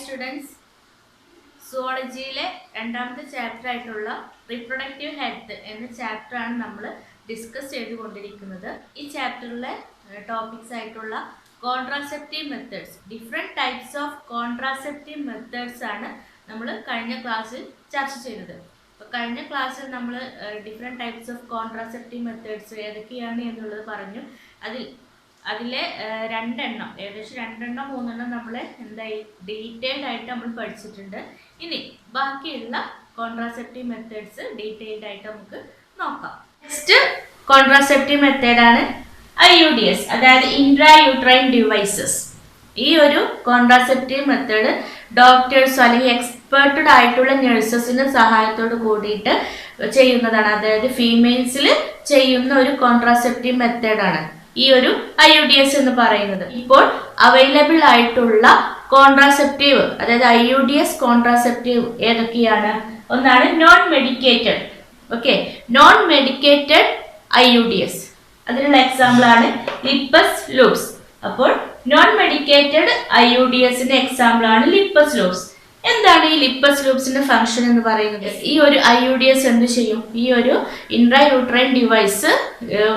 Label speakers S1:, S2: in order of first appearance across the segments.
S1: Students, സുവോളജിയിലെ രണ്ടാമത്തെ chapter ആയിട്ടുള്ള reproductive health എന്ന ചാപ്റ്ററാണ് നമ്മൾ ഡിസ്കസ് ചെയ്തുകൊണ്ടിരിക്കുന്നത്. ഈ ചാപ്റ്ററിലെ ടോപ്പിക്സ് ആയിട്ടുള്ള contraceptive methods, different types of contraceptive methods ആണ് നമ്മൾ കഴിഞ്ഞ ക്ലാസ്സിൽ ചർച്ച ചെയ്തത്. അപ്പോൾ കഴിഞ്ഞ ക്ലാസ്സിൽ നമ്മൾ different types of contraceptive methods ഏതൊക്കെയാണ് എന്നുള്ളത് പറഞ്ഞു. അതിലെ ഏകദേശം രണ്ടെണ്ണം മൂന്നെണ്ണം നമ്മൾ എന്തായി ഡീറ്റെയിൽഡ് ആയിട്ട് നമ്മൾ പഠിച്ചിട്ടുണ്ട്. ഇനി ബാക്കിയുള്ള കോൺട്രാസെപ്റ്റീവ് മെത്തേഡ്സ് ഡീറ്റെയിൽഡ് ആയിട്ട് നമുക്ക് നോക്കാം. നെക്സ്റ്റ് കോൺട്രാസെപ്റ്റീവ് മെത്തേഡാണ് IUDs, അതായത് ഇൻട്രാ യൂട്രൈൻ ഡിവൈസസ്. ഈ ഒരു കോൺട്രാസെപ്റ്റീവ് മെത്തേഡ് ഡോക്ടേഴ്സ് അല്ലെങ്കിൽ എക്സ്പേർട്ടഡ് ആയിട്ടുള്ള നഴ്സസിന്റെ സഹായത്തോട് കൂടിയിട്ട് ചെയ്യുന്നതാണ്. അതായത് ഫീമെയിൽസിൽ ചെയ്യുന്ന ഒരു കോൺട്രാസെപ്റ്റീവ് മെത്തേഡാണ് ഈ ഒരു IUDs എന്ന് പറയുന്നത്. ഇപ്പോൾ അവൈലബിൾ ആയിട്ടുള്ള കോൺട്രാസെപ്റ്റീവ്, അതായത് IUDs കോൺട്രാസെപ്റ്റീവ് ഏതൊക്കെയാണ്? ഒന്നാണ് non medicated. Non medicated IUDs. അതിനുള്ള എക്സാമ്പിൾ ആണ് ലിപ്പസ് ലൂപ്സ്. അപ്പോൾ നോൺ മെഡിക്കേറ്റഡ് IUDsന്റെ എക്സാമ്പിൾ ആണ് ലിപ്പസ് ലൂപ്സ്. എന്താണ് ഈ ലിപ്പസ് ലൂപ്സിന്റെ ഫംഗ്ഷൻ എന്ന് പറയുന്നത്? ഈ ഒരു IUDs എന്ത് ചെയ്യും? ഈ ഒരു ഇൻട്രാ യൂട്രൈൻ ഡിവൈസ്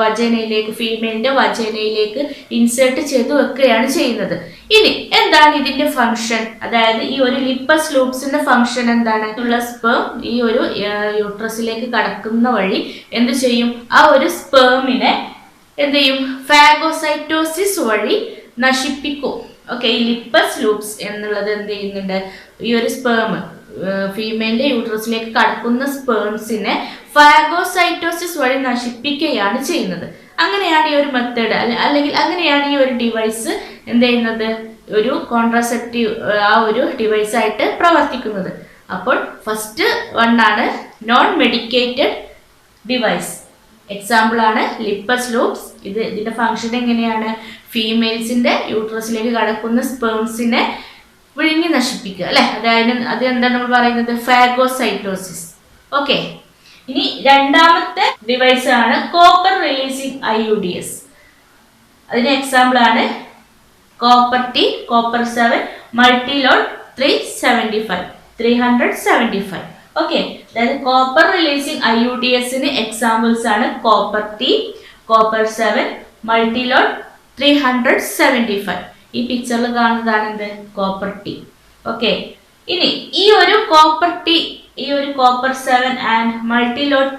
S1: വജൈനയിലേക്ക്, ഫീമെയിലിന്റെ വജൈനയിലേക്ക് ഇൻസേർട്ട് ചെയ്ത് വെക്കുകയാണ് ചെയ്യുന്നത്. ഇനി എന്താണ് ഇതിന്റെ ഫംഗ്ഷൻ? അതായത് ഈ ഒരു ലിപ്പസ് ലൂപ്സിന്റെ ഫംഗ്ഷൻ എന്താണ്? സ്പേം ഈ ഒരു യൂട്രസിലേക്ക് കടക്കുന്ന വഴി എന്ത് ചെയ്യും? ആ ഒരു സ്പേമിനെ എന്ത് ചെയ്യും? ഫാഗോസൈറ്റോസിസ് വഴി നശിപ്പിക്കും. ഈ ലിപ്പസ് ലൂപ്സ് എന്നുള്ളത് എന്ത് ചെയ്യുന്നുണ്ട്? ഈ ഒരു സ്പേം ഫീമെയിലിന്റെ യൂട്രസിലേക്ക് കടക്കുന്ന സ്പേംസിനെ ഫാഗോസൈറ്റോസിസ് വഴി നശിപ്പിക്കുകയാണ് ചെയ്യുന്നത്. അങ്ങനെയാണ് ഈ ഒരു മെത്തേഡ്, അല്ലെങ്കിൽ അങ്ങനെയാണ് ഈ ഒരു ഡിവൈസ് എന്ത് ചെയ്യുന്നത്? ഒരു കോൺട്രാസെപ്റ്റീവ് ആ ഒരു ഡിവൈസ് ആയിട്ട് പ്രവർത്തിക്കുന്നത്. അപ്പോൾ ഫസ്റ്റ് ആണ് നോൺ മെഡിക്കേറ്റഡ് ഡിവൈസ്. എക്സാമ്പിൾ ആണ് ലിപ്പസ് ലൂപ്സ്. ഇതിന്റെ ഫംഗ്ഷൻ എങ്ങനെയാണ്? ഫീമെയിൽസിന്റെ യൂട്രസിലേക്ക് കടക്കുന്ന സ്പേംസിനെ വിഴുങ്ങി നശിപ്പിക്കുക, അല്ലെ? അത് എന്താണ് നമ്മൾ പറയുന്നത്? ഫാഗോസൈറ്റോസിസ്. ഇനി രണ്ടാമത്തെ ഡിവൈസ് ആണ് കോപ്പർ റിലീസിംഗ് IUDs. അതിന്റെ എക്സാമ്പിൾ ആണ് കോപ്പർ T, കോപ്പർ 7, മൾട്ടിലോഡ് 375. അതായത് കോപ്പർ റിലീസിംഗ് IUDsന് എക്സാമ്പിൾസ് ആണ് കോപ്പർ T, കോപ്പർ 7, മൾട്ടിലോഡ് 375. ഈ പിക്ചറിൽ കാണുന്നതാണ് എന്ത്? Copper T. ഇനി ഈ ഒരു കോപ്പർ T, ഈ ഒരു കോപ്പർ 7 ആൻഡ് മൾട്ടിലോഡ്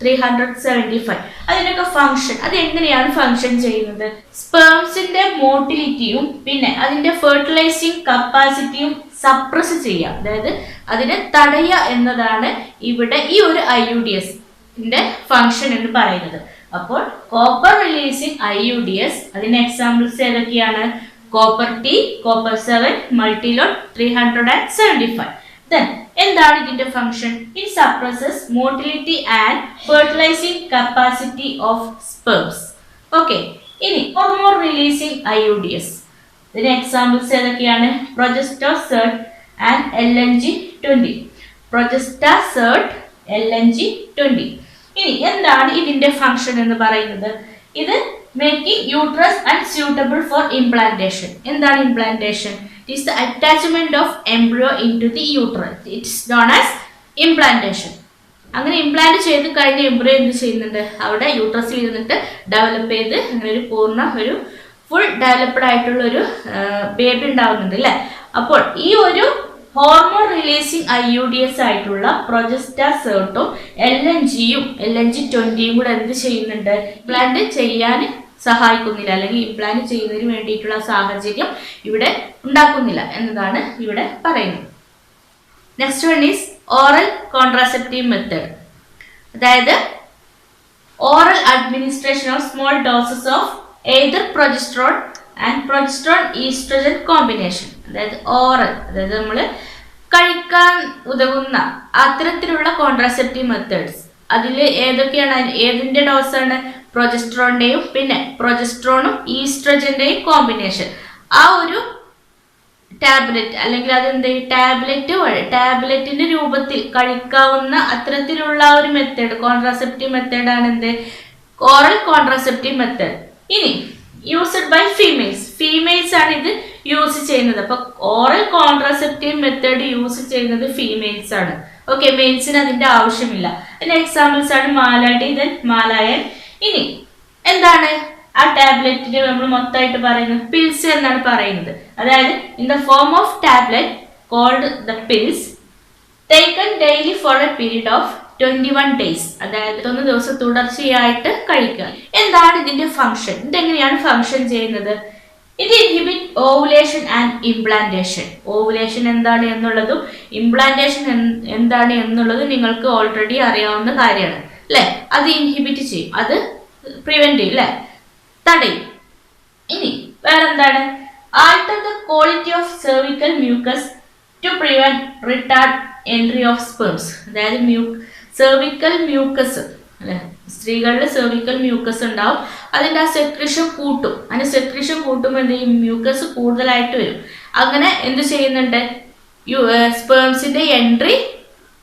S1: 375 അതിനൊക്കെ ഫംഗ്ഷൻ, അത് എങ്ങനെയാണ് ഫംഗ്ഷൻ ചെയ്യുന്നത്? സ്പേംസിന്റെ മോട്ടിലിറ്റിയും പിന്നെ അതിന്റെ ഫെർട്ടിലൈസിങ് കപ്പാസിറ്റിയും സപ്രസ് ചെയ്യുക, അതായത് അതിനെ തടയുക എന്നതാണ് ഇവിടെ ഈ ഒരു IUDsന്റെ ഫംഗ്ഷൻ എന്ന് പറയുന്നത്. അപ്പോൾ കോപ്പർ റിലീസിംഗ് IUDs അതിന്റെ എക്സാമ്പിൾസ് ഏതൊക്കെയാണ്? Copper T, copper 7, multiload 375. എന്താണ് ഇതിന്റെ function? It suppresses motility and fertilizing capacity of sperms. ഇനി ഹോർമോൺ റിലീസിംഗ് IUDs. ഇതിന്റെ എക്സാമ്പിൾസ് ഏതൊക്കെയാണ്? Progestasert and LNG-20. Progestasert, LNG-20. ഇനി എന്താണ് ഇതിന്റെ ഫംഗ്ഷൻ എന്ന് പറയുന്നത്? ഇത് making uterus unsuitable for implantation. എന്താണ് implantation? It is the attachment of embryo into the uterus. It is known as implantation. അങ്ങനെ ഇംപ്ലാന്റ് ചെയ്ത് കഴിഞ്ഞ എംബ്രിയോ എന്ത് ചെയ്യുന്നുണ്ട്? അവിടെ യൂട്രസിൽ ഇരുന്നിട്ട് ഡെവലപ്പ് ചെയ്ത് അങ്ങനെ ഒരു ഫുൾ ഡെവലപ്ഡ് ആയിട്ടുള്ള ഒരു ബേബി ഉണ്ടാവുന്നുണ്ട്, അല്ലേ? അപ്പോൾ ഈ ഒരു ഹോർമോൺ റിലീസിംഗ് IUDs ആയിട്ടുള്ള പ്രൊജസ്റ്റോസേർട്ടും LNG-20 കൂടെ എന്ത് ചെയ്യുന്നുണ്ട്? ഇംപ്ലാന്റ് ചെയ്യാൻ സഹായിക്കുന്നില്ല, അല്ലെങ്കിൽ ഇംപ്ലാന്റ് ചെയ്യുന്നതിന് വേണ്ടിയിട്ടുള്ള സാഹചര്യം ഇവിടെ ഉണ്ടാക്കുന്നില്ല എന്നതാണ് ഇവിടെ പറയുന്നത്. Next one is oral contraceptive method. അതായത് oral administration of small doses of either progesterone and progesterone oestrogen combination. അതായത് ഓറൽ, അതായത് നമ്മൾ കഴിക്കാൻ ഉതകുന്ന അത്തരത്തിലുള്ള കോൺട്രാസെപ്റ്റീവ് മെത്തേഡ്സ്. അതിൽ ഏതൊക്കെയാണ്? ഏതിന്റെ ഡോസാണ്? പ്രൊജസ്ട്രോണിന്റെയും പിന്നെ പ്രൊജസ്ട്രോണും ഈസ്ട്രജന്റെയും കോമ്പിനേഷൻ. ആ ഒരു ടാബ്ലറ്റ്, അല്ലെങ്കിൽ അതെന്ത് ടാബ്ലറ്റിന്റെ രൂപത്തിൽ കഴിക്കാവുന്ന അത്തരത്തിലുള്ള ഒരു മെത്തേഡ്, കോൺട്രാസെപ്റ്റീവ് മെത്തേഡാണ് എന്ത്? Oral contraceptive method. ഇനി യൂസ്ഡ് ബൈ ഫീമെയിൽസ് ആണ് ഇത് യൂസ് ചെയ്യുന്നത്. അപ്പൊ ഓറൽ കോൺട്രാസെപ്റ്റീവ് മെത്തേഡ് യൂസ് ചെയ്യുന്നത് ഫീമെയിൽസ് ആണ്. ഓക്കെ, മെയിൽസിന് അതിന്റെ ആവശ്യമില്ല. അതിന്റെ എക്സാമ്പിൾസ് ആണ് മാലാഡി, ദെൻ മാലായൻ. ഇനി എന്താണ് ആ ടാബ്ലറ്റിന് നമ്മൾ മൊത്തമായിട്ട് പറയുന്നത്? പിൽസ് എന്നാണ് പറയുന്നത്. അതായത് in the form of tablet called the pills taken daily for a period of 21 days. അതായത് 1 ദിവസം തുടർച്ചയായിട്ട് കഴിക്കുക. എന്താണ് ഇതിന്റെ ഫംഗ്ഷൻ? ഇതെങ്ങനെയാണ് ഫംഗ്ഷൻ ചെയ്യുന്നത്? ഇത് inhibit ovulation and implantation. Ovulation എന്താണ് എന്നുള്ളതും ഇംപ്ലാന്റേഷൻ എന്താണ് എന്നുള്ളതും നിങ്ങൾക്ക് ഓൾറെഡി അറിയാവുന്ന കാര്യമാണ് അല്ലെ. അത് ഇൻഹിബിറ്റ് ചെയ്യും, അത് പ്രിവെന്റ് ചെയ്യും അല്ലെ, തടയും. ഇനി വേറെന്താണ്? Alter the quality of cervical mucus to prevent retard entry of sperms. അതായത് സെർവിക്കൽ മ്യൂക്കസ് അല്ലെ, സ്ത്രീകളിൽ സെർവിക്കൽ മ്യൂക്കസ് ഉണ്ടാവും. അതിൻ്റെ ആ സെക്രീഷൻ കൂട്ടും. അതിന് സെക്രീഷൻ കൂട്ടുമ്പോൾ എന്ത് ചെയ്യും? മ്യൂക്കസ് കൂടുതലായിട്ട് വരും. അങ്ങനെ എന്ത് ചെയ്യുന്നുണ്ട്? സ്പേംസിന്റെ എൻട്രി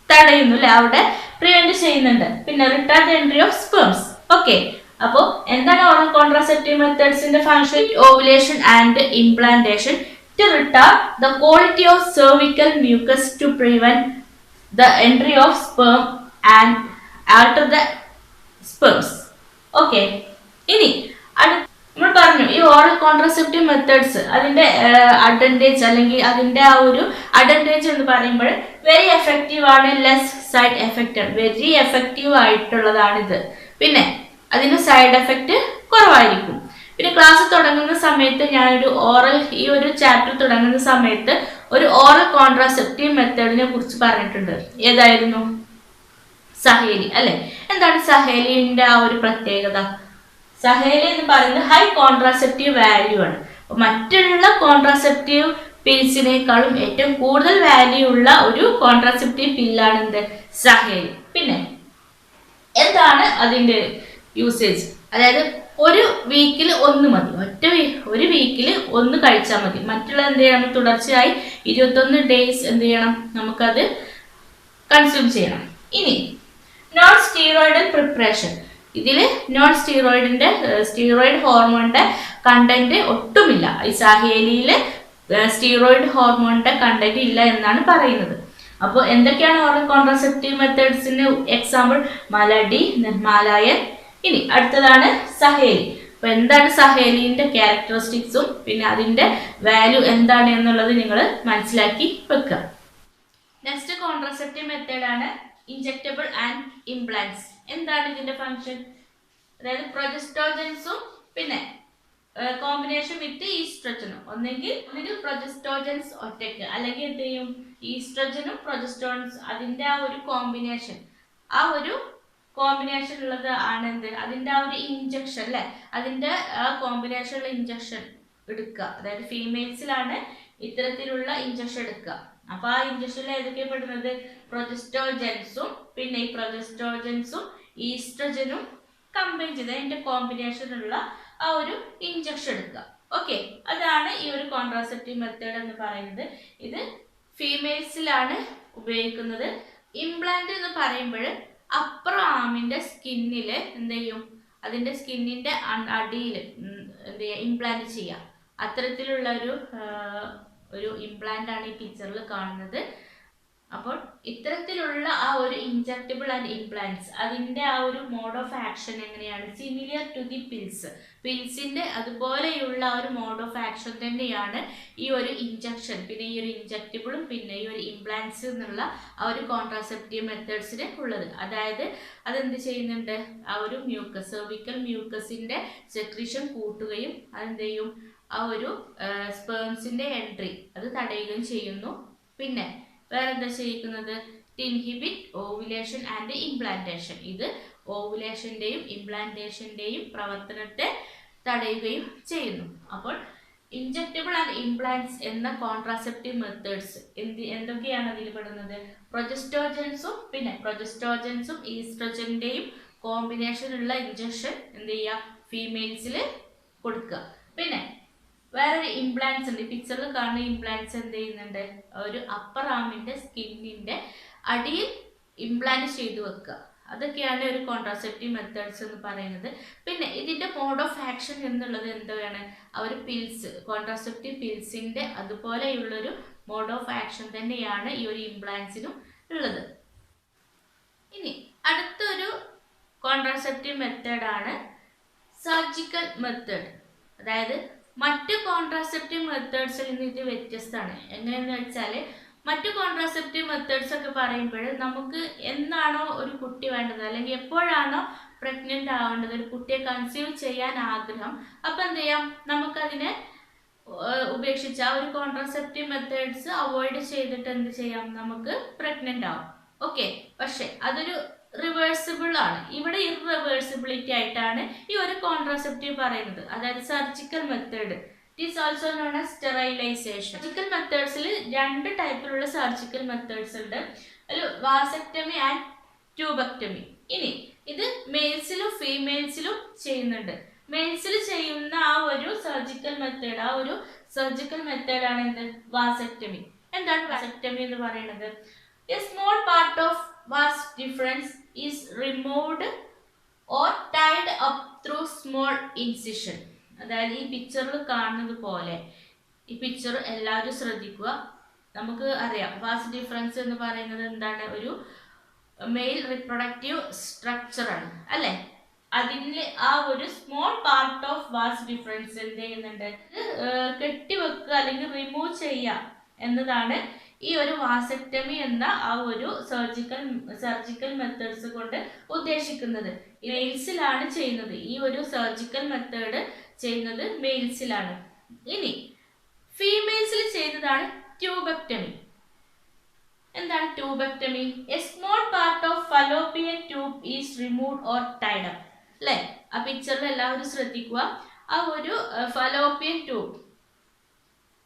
S1: തടയുന്നു അല്ലെ, അവിടെ പ്രിവെന്റ് ചെയ്യുന്നുണ്ട്. പിന്നെ retard entry of sperms. Okay, അപ്പോൾ എന്താണ് ഓറൽ കോൺട്രാസെപ്റ്റീവ് മെത്തേഡ്സിന്റെ function? Ovulation and implantation to retard the quality of cervical mucus to prevent the entry of sperm and alter the sperms. Okay, ഇനി നമ്മൾ പറഞ്ഞു ഈ ഓറൽ കോൺട്രാസെപ്റ്റീവ് മെത്തേഡ്സ് അതിന്റെ advantage അല്ലെങ്കിൽ അതിന്റെ ആ ഒരു അഡ്വാൻറ്റേജ് എന്ന് പറയുമ്പോൾ വെരി എഫക്റ്റീവ് ആണ്, ലെസ് സൈഡ് എഫക്റ്റ് ആണ്. വെരി എഫക്റ്റീവ് ആയിട്ടുള്ളതാണിത്. പിന്നെ അതിന് സൈഡ് എഫക്റ്റ് കുറവായിരിക്കും. പിന്നെ ക്ലാസ് തുടങ്ങുന്ന സമയത്ത് ഞാനൊരു ഈ ഒരു ചാപ്റ്റർ തുടങ്ങുന്ന സമയത്ത് ഒരു ഓറൽ കോൺട്രാസെപ്റ്റീവ് മെത്തേഡിനെ കുറിച്ച് പറഞ്ഞിട്ടുണ്ട്. ഏതായിരുന്നു? സഹേലി അല്ലെ. എന്താണ് സഹേലിന്റെ ആ ഒരു പ്രത്യേകത? സഹേലി എന്ന് പറയുന്നത് ഹൈ കോൺട്രാസെപ്റ്റീവ് വാല്യൂ ആണ്. മറ്റുള്ള കോൺട്രാസെപ്റ്റീവ് പിൽസിനേക്കാളും ഏറ്റവും കൂടുതൽ വാല്യൂ ഉള്ള ഒരു കോൺട്രാസെപ്റ്റീവ് പില്ലാണ് എന്ത്? സഹേലി. പിന്നെ എന്താണ് അതിന്റെ യൂസേജ്? അതായത് ഒരു വീക്കിൽ 1 മതി. ഒരു വീക്കിൽ 1 കഴിച്ചാൽ മതി. മറ്റുള്ള എന്ത് ചെയ്യണം? തുടർച്ചയായി 21 days എന്ത് ചെയ്യണം? നമുക്കത് കൺസ്യൂം ചെയ്യണം. ഇനി നോൺ സ്റ്റീറോയിഡൽ പ്രിപ്പറേഷൻ. ഇതിൽ നോൺ സ്റ്റീറോയിഡ് ഹോർമോണിന്റെ കണ്ടന്റ് ഒട്ടുമില്ല. ഈ സഹേലിയിൽ സ്റ്റീറോയിഡ് ഹോർമോണിന്റെ കണ്ടന്റ് ഇല്ല എന്നാണ് പറയുന്നത്. അപ്പോൾ എന്തൊക്കെയാണ് ഓറൽ കോൺട്രാസെപ്റ്റീവ് മെത്തേഡ്സിന് എക്സാമ്പിൾ? മാലാഡി, മാലായൻ. ഇനി അടുത്തതാണ് സഹേലി. അപ്പൊ എന്താണ് സഹേലിന്റെ ക്യാരക്ടറിസ്റ്റിക്സും പിന്നെ അതിന്റെ വാല്യൂ എന്താണ് എന്നുള്ളത് നിങ്ങൾ മനസ്സിലാക്കി വെക്കുക. നെക്സ്റ്റ് കോൺട്രാസെപ്റ്റീവ് മെത്തേഡ് ആണ് ഇൻജെക്റ്റബിൾ ആൻഡ് ഇംപ്ലാന്റ്സ്. എന്താണ് ഇതിന്റെ ഫംഗ്ഷൻ? അതായത് പ്രൊജസ്റ്റോജൻസും പിന്നെ കോമ്പിനേഷൻ വിത്ത് ഈസ്ട്രജനും. ഒന്നെങ്കിൽ പ്രൊജസ്റ്റോജൻസ് ഒറ്റയ്ക്ക്, അല്ലെങ്കിൽ എന്ത് ചെയ്യും? ഈസ്ട്രജനും പ്രൊജസ്റ്റോജൻസ് അതിന്റെ ആ ഒരു കോമ്പിനേഷൻ ഉള്ളത് ആണ് എന്ത്? അതിന്റെ ആ ഒരു ഇഞ്ചക്ഷൻ അല്ലെ, അതിന്റെ ആ കോമ്പിനേഷനുള്ള ഇഞ്ചക്ഷൻ എടുക്കുക. അതായത് ഫീമെയിൽസിലാണ് ഇത്തരത്തിലുള്ള ഇഞ്ചക്ഷൻ എടുക്കുക. അപ്പൊ ആ ഇഞ്ചക്ഷനിൽ ഏതൊക്കെയാണ് പെടുന്നത്? പ്രൊജസ്റ്റോജൻസും പിന്നെ ഈ പ്രൊജസ്റ്റോജൻസും ഈസ്ട്രജനും കമ്പൈൻ ചെയ്ത് അതിന്റെ കോമ്പിനേഷനുള്ള ആ ഒരു ഇഞ്ചക്ഷൻ എടുക്കുക. ഓക്കെ, അതാണ് ഈ ഒരു കോൺട്രാസെപ്റ്റീവ് മെത്തേഡ് എന്ന് പറയുന്നത്. ഇത് ഫീമെയിൽസിലാണ് ഉപയോഗിക്കുന്നത്. ഇംപ്ലാന്റ് എന്ന് പറയുമ്പോൾ അപ്പർ ആമിന്റെ സ്കിന്നില് എന്ത് ചെയ്യും? അതിന്റെ സ്കിന്നിന്റെ അടിയിൽ എന്ത് ചെയ്യുക? ഇംപ്ലാന്റ് ചെയ്യുക. അത്തരത്തിലുള്ള ഒരു ഇംപ്ലാന്റ് ആണ് ഈ പിക്ചറിൽ കാണുന്നത്. അപ്പോൾ ഇത്തരത്തിലുള്ള ആ ഒരു ഇൻജെക്റ്റബിൾ ആൻഡ് ഇംപ്ലാന്റ്സ് അതിന്റെ ആ ഒരു മോഡ് ഓഫ് ആക്ഷൻ എങ്ങനെയാണ്? സിമിലിയർ ടു ദി പിൽസിന്റെ അതുപോലെയുള്ള ഒരു മോഡ് ഓഫ് ആക്ഷൻ തന്നെയാണ് ഈ ഒരു ഇഞ്ചക്ഷൻ, പിന്നെ ഈ ഒരു ഇൻജെക്റ്റബിളും പിന്നെ ഈ ഒരു ഇംപ്ലാന്റ്സ് എന്നുള്ള ആ ഒരു കോൺട്രാസെപ്റ്റീവ് മെത്തേഡ്സിന് ഉള്ളത്. അതായത് അതെന്ത് ചെയ്യുന്നുണ്ട്? ആ ഒരു സെർവിക്കൽ മ്യൂക്കസിന്റെ സെക്രീഷൻ കൂട്ടുകയും അതെന്ത് ചെയ്യും? ആ ഒരു സ്പേംസിന്റെ എൻട്രി അത് തടയുകയും ചെയ്യുന്നു. പിന്നെ വേറെന്താ ചെയ്യിക്കുന്നത്? Inhibit ovulation and implantation. ഇത് ഓവുലേഷന്റെയും ഇംപ്ലാന്റേഷന്റെയും പ്രവർത്തനത്തെ തടയുകയും ചെയ്യുന്നു. അപ്പോൾ ഇൻജെക്റ്റബിൾ ആൻഡ് ഇംപ്ലാന്റ്സ് എന്ന കോൺട്രാസെപ്റ്റീവ് മെത്തേഡ്സ് എന്തൊക്കെയാണ് അതിൽ പെടുന്നത്? പ്രൊജസ്റ്റോജൻസും ഈസ്ട്രജന്റെയും കോമ്പിനേഷനുള്ള ഇഞ്ചക്ഷൻ എന്ത് ചെയ്യുക? ഫീമെയിൽസിൽ കൊടുക്കുക. പിന്നെ വേറൊരു ഇംപ്ലാന്റ്സ് ഉണ്ട്. പിക്ചറിൽ കാണുന്ന ഇംപ്ലാന്റ്സ് എന്ത് ചെയ്യുന്നുണ്ട്? ഒരു അപ്പർ ആമിന്റെ സ്കിന്നിന്റെ അടിയിൽ ഇംപ്ലാന്റ് ചെയ്തു വെക്കുക. അതൊക്കെയാണ് ഒരു കോൺട്രാസെപ്റ്റീവ് മെത്തേഡ്സ് എന്ന് പറയുന്നത്. പിന്നെ ഇതിൻ്റെ മോഡ് ഓഫ് ആക്ഷൻ എന്നുള്ളത് എന്താണ്, അവർ പിൽസ്, കോൺട്രാസെപ്റ്റീവ് പിൽസിൻ്റെ അതുപോലെയുള്ളൊരു മോഡ് ഓഫ് ആക്ഷൻ തന്നെയാണ് ഈ ഒരു ഇംപ്ലാന്റ്സിനും ഉള്ളത്. ഇനി അടുത്തൊരു കോൺട്രാസെപ്റ്റീവ് മെത്തേഡാണ് സർജിക്കൽ മെത്തേഡ്. അതായത് മറ്റ് കോൺട്രാസെപ്റ്റീവ് മെത്തേഡ്സിൽ നിന്ന് ഇത് വ്യത്യസ്തമാണ്. എങ്ങനെയെന്ന് വെച്ചാൽ മറ്റു കോൺട്രാസെപ്റ്റീവ് മെത്തേഡ്സ് ഒക്കെ പറയുമ്പോൾ നമുക്ക് എന്നാണോ ഒരു കുട്ടി വേണ്ടത് അല്ലെങ്കിൽ എപ്പോഴാണോ പ്രഗ്നൻ്റ് ആവേണ്ടത്, ഒരു കുട്ടിയെ കൺസീവ് ചെയ്യാൻ ആഗ്രഹം, അപ്പം എന്ത് ചെയ്യാം, നമുക്കതിനെ ഉപേക്ഷിച്ച് ആ ഒരു കോൺട്രാസെപ്റ്റീവ് മെത്തേഡ്സ് അവോയ്ഡ് ചെയ്തിട്ട് എന്ത് ചെയ്യാം, നമുക്ക് പ്രഗ്നൻ്റ് ആവും. ഓക്കെ, പക്ഷെ അതൊരു റിവേഴ്സിബിൾ ആണ്. ഇവിടെ ഇറിവേഴ്സിബിലിറ്റി ആയിട്ടാണ് ഈ ഒരു കോൺട്രാസെപ്റ്റീവ് പറയുന്നത്, അതായത് surgical method. It is also known as sterilisation. Surgical മെത്തേഡ്സിൽ രണ്ട് ടൈപ്പിലുള്ള സർജിക്കൽ മെത്തേഡ്സ് ഉണ്ട്. ഒരു വാസക്ടമി ആൻഡ് ട്യൂബക്ടമി. ഇനി ഇത് മെയിൽസിലും ഫീമെയിൽസിലും ചെയ്യുന്നുണ്ട്. മെയിൽസിൽ ചെയ്യുന്ന ആ ഒരു സർജിക്കൽ മെത്തേഡാണ് എന്ത്, വാസക്ടമി. എന്താണ് വാസക്ടമി എന്ന് പറയുന്നത്? A small part of vas deferens is removed or tied up through small incision. അതായത് ഈ പിക്ചറിൽ കാണുന്നത് പോലെ, ഈ പിക്ചർ എല്ലാവരും ശ്രദ്ധിക്കുക. നമുക്ക് അറിയാം വാസ് ഡിഫറൻസ് എന്ന് പറയുന്നത് എന്താണ്, ഒരു മെയിൽ റിപ്രൊഡക്റ്റീവ് സ്ട്രക്ചറാണ് അല്ലേ. അതിൽ ആ ഒരു small part of vas deferens എന്ത് ചെയ്യുന്നുണ്ട്, കെട്ടിവെക്കുക അല്ലെങ്കിൽ റിമൂവ് ചെയ്യുക എന്നതാണ് ഈ ഒരു വാസക്ടമി എന്ന ആ ഒരു സർജിക്കൽ മെത്തേഡ്സ് കൊണ്ട് ഉദ്ദേശിക്കുന്നത്. മെയിൽസിലാണ് ചെയ്യുന്നത്. ഈ ഒരു സർജിക്കൽ മെത്തേഡ് ചെയ്യുന്നത് മെയിൽസിലാണ്. ഇനി ഫീമെയിൽസിൽ ചെയ്യുന്നതാണ് ട്യൂബക്ടമി. എന്താണ് tubectomy? A small part of Fallopian tube is removed or Tide up. അല്ലേ, ആ പിക്ചറിൽ എല്ലാവരും ശ്രദ്ധിക്കുക. ആ ഒരു ഫലോപ്പിയൻ ട്യൂബ്,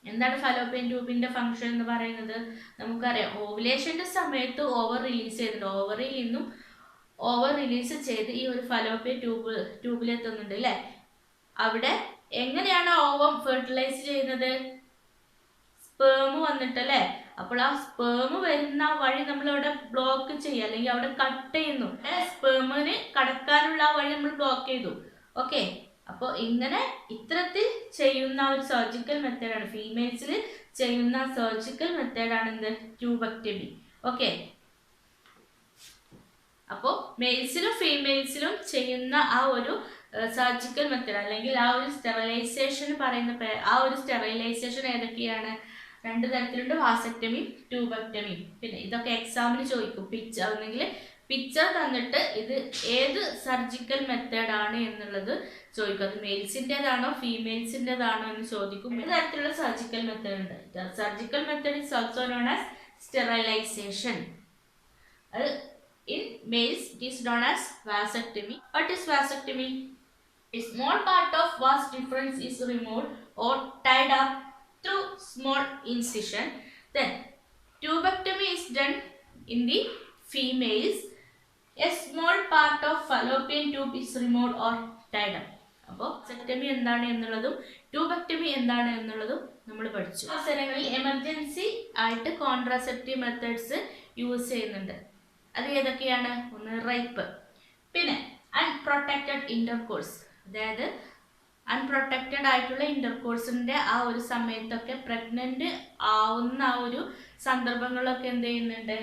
S1: എന്താണ് ഫലോപ്പിയൻ ട്യൂബിന്റെ ഫംഗ്ഷൻ എന്ന് പറയുന്നത്? നമുക്കറിയാം, ഓവുലേഷന്റെ സമയത്ത് ഓവർ റിലീസ് ചെയ്തിട്ടുണ്ട്. ഓവറിൽ നിന്നും ഓവർ റിലീസ് ചെയ്ത് ഈ ഒരു ഫലോപ്പിയൻ ട്യൂബിലെത്തുന്നുണ്ട് അല്ലേ. അവിടെ എങ്ങനെയാണ് ഓവം ഫെർട്ടിലൈസ് ചെയ്യുന്നത്? സ്പേം വന്നിട്ടല്ലേ. അപ്പോൾ ആ സ്പേം വരുന്ന വഴി നമ്മൾ അവിടെ ബ്ലോക്ക് ചെയ്യുക അല്ലെങ്കിൽ അവിടെ കട്ട് ചെയ്യുന്നു. സ്പേമിന് കടക്കാനുള്ള ആ വഴി നമ്മൾ ബ്ലോക്ക് ചെയ്തു. ഓക്കെ, അപ്പോൾ ഇങ്ങനെ ഇത്തരത്തിൽ ചെയ്യുന്ന ഒരു സർജിക്കൽ മെത്തേഡാണ്, ഫീമെയിൽസിൽ ചെയ്യുന്ന സർജിക്കൽ മെത്തേഡാണ് എന്ത്, ട്യൂബക്ടമി. ഓക്കെ, അപ്പോൾ മെയിൽസിലും ഫീമെയിൽസിലും ചെയ്യുന്ന ആ ഒരു സർജിക്കൽ മെത്തേഡ് അല്ലെങ്കിൽ ആ ഒരു സ്റ്റെറിലൈസേഷൻ പറയുന്ന ആ ഒരു സ്റ്റെറിലൈസേഷൻ ഏതൊക്കെയാണ്? രണ്ട് തരത്തിലുണ്ട്, വാസക്ടമി, ട്യൂബക്ടമി. പിന്നെ ഇതൊക്കെ എക്സാമിന് ചോദിക്കും. പിക്ചർ തന്നിട്ട് ഇത് ഏത് സർജിക്കൽ മെത്തേഡാണ് എന്നുള്ളത് ചോദിക്കും. അത് മെയിൽസിൻ്റെതാണോ ഫീമെയിൽസിൻ്റെതാണോ എന്ന് ചോദിക്കും. രണ്ട് തരത്തിലുള്ള സർജിക്കൽ മെത്തേഡ് ഉണ്ട്. Surgical method is also known as sterilisation. അത് in males it is known as vasectomy. What is vasectomy? A small part of vas deferens is removed or tied up through small incision. Then tubectomy is done in the females. A small part of fallopian tube is removed or tied up. അപ്പോൾ vasectomy എന്താണ് എന്നുള്ളതും tubectomy എന്താണ് എന്നുള്ളതും നമ്മൾ പഠിച്ചു. അവസരങ്ങളിൽ emergency ആയിട്ട് contraceptive methods use ചെയ്യുന്നുണ്ട്. അത് ഏതൊക്കെയാണ്? ഒന്ന് റേപ്പ്, പിന്നെ അൺപ്രൊട്ടക്റ്റഡ് ഇന്റർകോഴ്സ്. അതായത് അൺപ്രൊട്ടക്റ്റഡ് ആയിട്ടുള്ള ഇന്റർകോഴ്സിൻ്റെ ആ ഒരു സമയത്തൊക്കെ പ്രഗ്നൻ്റ് ആവുന്ന ആ ഒരു സന്ദർഭങ്ങളിലൊക്കെ എന്ത് ചെയ്യുന്നുണ്ട്,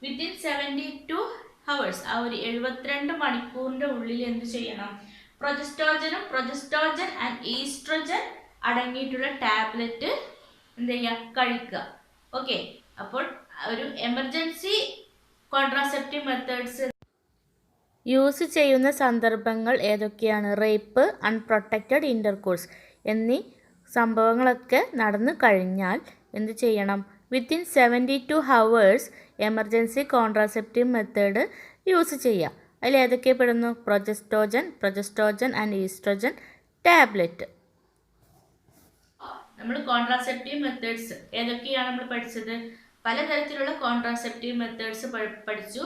S1: വിത്തിൻ 72 hours, ആ ഒരു 72 മണിക്കൂറിൻ്റെ ഉള്ളിൽ എന്ത് ചെയ്യണം, പ്രൊജസ്റ്റോജൻ ആൻഡ് ഈസ്ട്രജൻ അടങ്ങിയിട്ടുള്ള ടാബ്ലറ്റ് എന്ത് ചെയ്യുക, കഴിക്കുക. ഓക്കെ, അപ്പോൾ ഒരു എമർജൻസി കോൺട്രാസെപ്റ്റീവ് മെത്തേഡ്സ് യൂസ് ചെയ്യുന്ന സന്ദർഭങ്ങൾ ഏതൊക്കെയാണ്? റേപ്പ്, അൺപ്രൊട്ടക്റ്റഡ് ഇൻ്റർകോഴ്സ് എന്നീ സംഭവങ്ങളൊക്കെ നടന്നു കഴിഞ്ഞാൽ എന്ത് ചെയ്യണം? Within 72 hours emergency contraceptive method use ചെയ്യുക. അതിൽ ഏതൊക്കെ പെടുന്നു? പ്രൊജസ്റ്റോജൻ ആൻഡ് ഈസ്ട്രജൻ ടാബ്ലറ്റ്. നമ്മൾ കോൺട്രാസെപ്റ്റീവ് മെത്തേഡ്സ് ഏതൊക്കെയാണ് നമ്മൾ പഠിച്ചത്? പലതരത്തിലുള്ള കോൺട്രാസെപ്റ്റീവ് മെത്തേഡ്സ് പഠിച്ചു.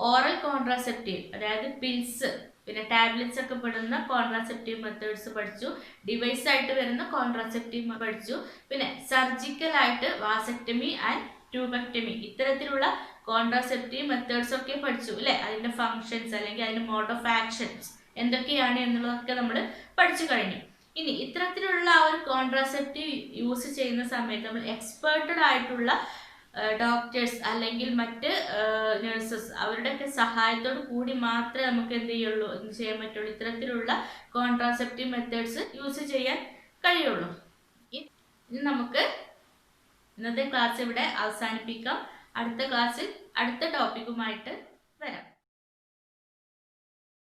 S1: ഓറൽ കോൺട്രാസെപ്റ്റീവ്, അതായത് പിൽസ്, പിന്നെ ടാബ്ലറ്റ്സ് ഒക്കെ പെടുന്ന കോൺട്രാസെപ്റ്റീവ് മെത്തേഡ്സ് പഠിച്ചു. ഡിവൈസ് ആയിട്ട് വരുന്ന കോൺട്രാസെപ്റ്റീവ് പഠിച്ചു. പിന്നെ സർജിക്കൽ ആയിട്ട് വാസക്ടമി ആൻഡ് ട്യൂബക്ടമി, ഇത്തരത്തിലുള്ള കോൺട്രാസെപ്റ്റീവ് മെത്തേഡ്സ് ഒക്കെ പഠിച്ചു അല്ലേ, അതിൻ്റെ ഫങ്ഷൻസ് അല്ലെങ്കിൽ അതിൻ്റെ മോഡ് ഓഫ് ആക്ഷൻസ് എന്തൊക്കെയാണ് എന്നുള്ളതൊക്കെ നമ്മൾ പഠിച്ചു കഴിഞ്ഞു. ഇനി ഇത്തരത്തിലുള്ള ആ ഒരു കോൺട്രാസെപ്റ്റീവ് യൂസ് ചെയ്യുന്ന സമയത്ത് നമ്മൾ എക്സ്പേർട്ടഡ് ആയിട്ടുള്ള ഡോക്ടേഴ്സ് അല്ലെങ്കിൽ മറ്റ് നഴ്സസ് അവരുടെയൊക്കെ സഹായത്തോട് കൂടി മാത്രമേ നമുക്ക് എന്ത് ചെയ്യാൻ പറ്റുള്ളൂ, ഇത്തരത്തിലുള്ള കോൺട്രാസെപ്റ്റീവ് മെത്തേഡ്സ് യൂസ് ചെയ്യാൻ കഴിയുള്ളൂ. ഇനി നമുക്ക് ഇന്നത്തെ ക്ലാസ് ഇവിടെ അവസാനിപ്പിക്കാം. അടുത്ത ക്ലാസ്സിൽ അടുത്ത ടോപ്പിക്കുമായിട്ട് വരാം.